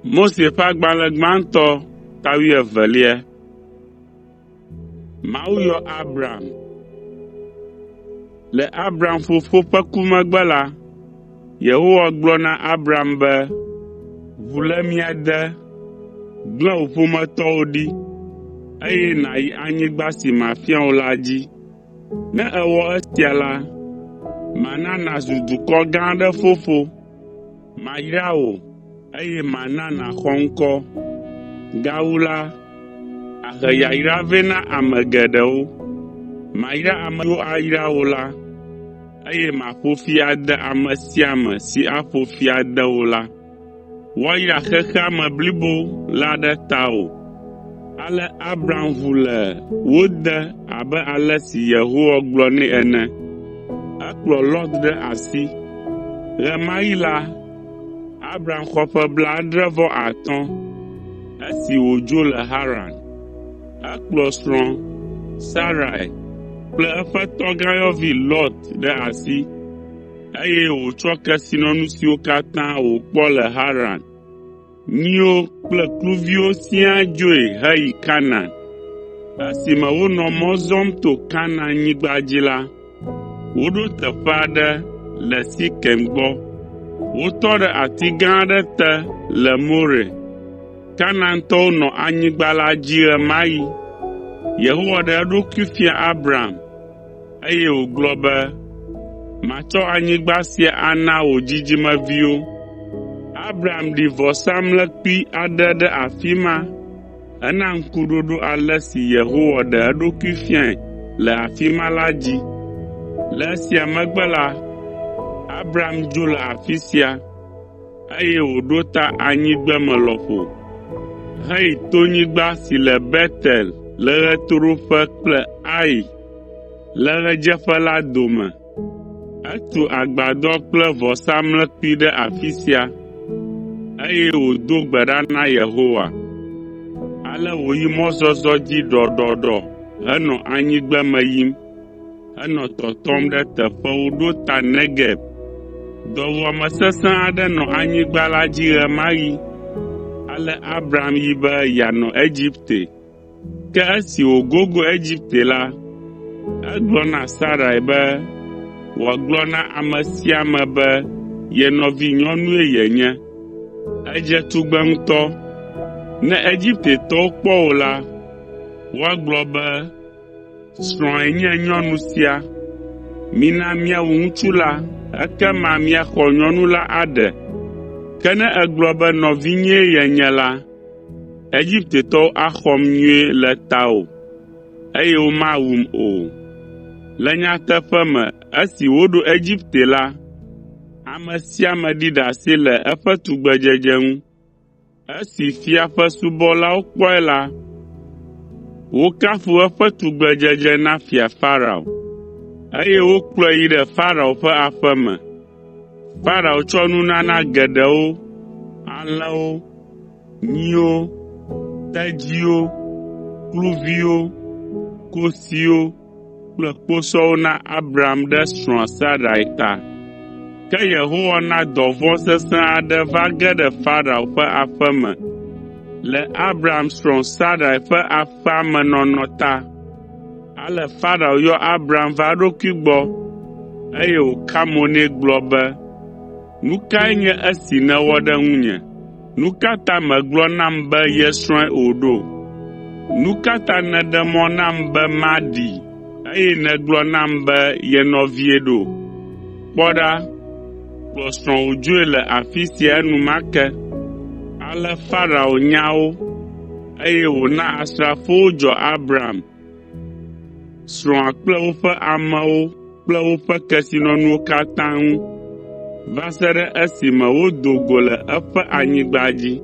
Mose ƒe agbalẽ gbãtɔ tawi evelia. Mawu yɔ Abram. Le Abram fofo ƒe ku megbe la, Yehowa gblɔ na Abram be, ʋu le mia de, gblẽ wò ƒometɔwo ɖi, eye nàyi anyigba si mafia wò la dzi. Ne èwɔ esia la, mana nàzu dukɔ gã aɖe fofo. Mayra wò, eye mana nàxɔ ŋkɔ. Gawu la, ahe yayra vɛ na ame geɖewo. Mayra ame siwo ayra wò la, eye maƒo fi ade ame sia ame si aƒo fi ade wò la. Woayra xexea me blibo la ɖe tawò. Ale Abram ʋu le wo de abe ale si Yehowa gblɔ nɛ ene. Ekplɔ Lot ɖe asi. Ɣe ma ɣi la, Abram xɔ ƒe 75 esi wòdzo le Haran. Ekplɔ srɔ̃ Sarai kple eƒe tɔgãyɔvi Lot ɖe asi, eye wòtsɔ kesinɔnu siwo katã wòkpɔ le Haran, nyiwo kple kluviwo siaa dzoe heyi Kanaan. Esime wonɔ mɔ zɔm to Kanaan nyigba dzi la, woɖo teƒe aɖe le Sikem gbɔ. Wotɔ ɖe ati gã aɖe te le More. Kanaantɔwo nɔ anyigba la dzi ɣe ma ɣi. Yehowa ɖe eɖokui fia Abram, eye wògblɔ be, matsɔ anyigba sia ana wò dzidzimeviwo. Abram ɖi vɔsamlekpui aɖe ɖe afi ma hena ŋkuɖoɖo ale si Yehowa ɖe eɖokui fiae le afi ma la dzi. Le esia megbe la, Abram dzo le afi sia, eye wòɖo ta anyigbeme lɔƒo, heyi tonyigba si le Betel le ɣetoɖoƒe kple Ai le ɣedzeƒe la dome. Etu agbadɔ kple vɔsamlekpui ɖe afi sia, eye wòdo gbe ɖa na Yehowa. Ale wòyi mɔzɔzɔ dzi ɖɔɖɔɖɔ henɔ anyigbeme yim, henɔ tɔtɔm ɖe teƒewo ɖo ta Negeb. Dɔwuame sesẽ aɖe nɔ anyigba la dzi ɣe ma ɣi. Ale Abram yi be yeanɔ Egipte. Ke esi wògogo Egipte la, egblɔ na Sarai be wòagblɔ na ame sia ame be ye nɔvinyɔnue yenye. Edze tugbe ŋutɔ. Ne Egiptetɔwo kpɔ wò la, woagblɔ be srɔ̃e nye nyɔnu sia. Mina míawu ŋutsu la, ekema míaxɔ nyɔnu la aɖe. Ke ne egblɔ be nɔvinyee yenye la, Egiptetɔwo axɔm nyuie le tawò, eye womawum o. Le nyateƒe me, esi woɖo Egipte la, ame sia ame ɖi ɖe asi le eƒe tugbedzedze ŋu. Esi fia ƒe subɔlawo kpɔe la, wokafu eƒe tugbedzedze na fia Farao, eye wokplɔe yi ɖe Farao ƒe aƒe me. Farao tsɔ nunana geɖewo, alẽwo, nyiwo, tedziwo, kluviwo, kosiwo kple kposɔwo na Abram ɖe srɔ̃a Sarai ta. Ke Yehowa na dɔvɔ̃ sesẽ aɖe va ge ɖe Farao ƒe aƒe me le Abram srɔ̃ Sarai ƒe aƒea me nɔnɔ ta. Ale Farao yɔ Abram va eɖokui gbɔ, eye wòka mo nɛ gblɔ be, nu kae nye esi nèwɔ ɖe ŋunye? Nu ka ta mègblɔ nam be ye srɔ̃e o ɖo? Nu ka ta nèɖe mɔ nam be maɖee, eye nègblɔ nam be ye nɔvie ɖo? Kpɔ ɖa, kplɔ srɔ̃wò dzoe le afi sia enumake. Ale Farao nya wo, eye wòna asrafowo dzɔ Abram, srɔ̃a kple woƒe amewo kple woƒe kesinɔnuwo katã ŋu, va se ɖe esime wodo go le eƒe anyigba dzi.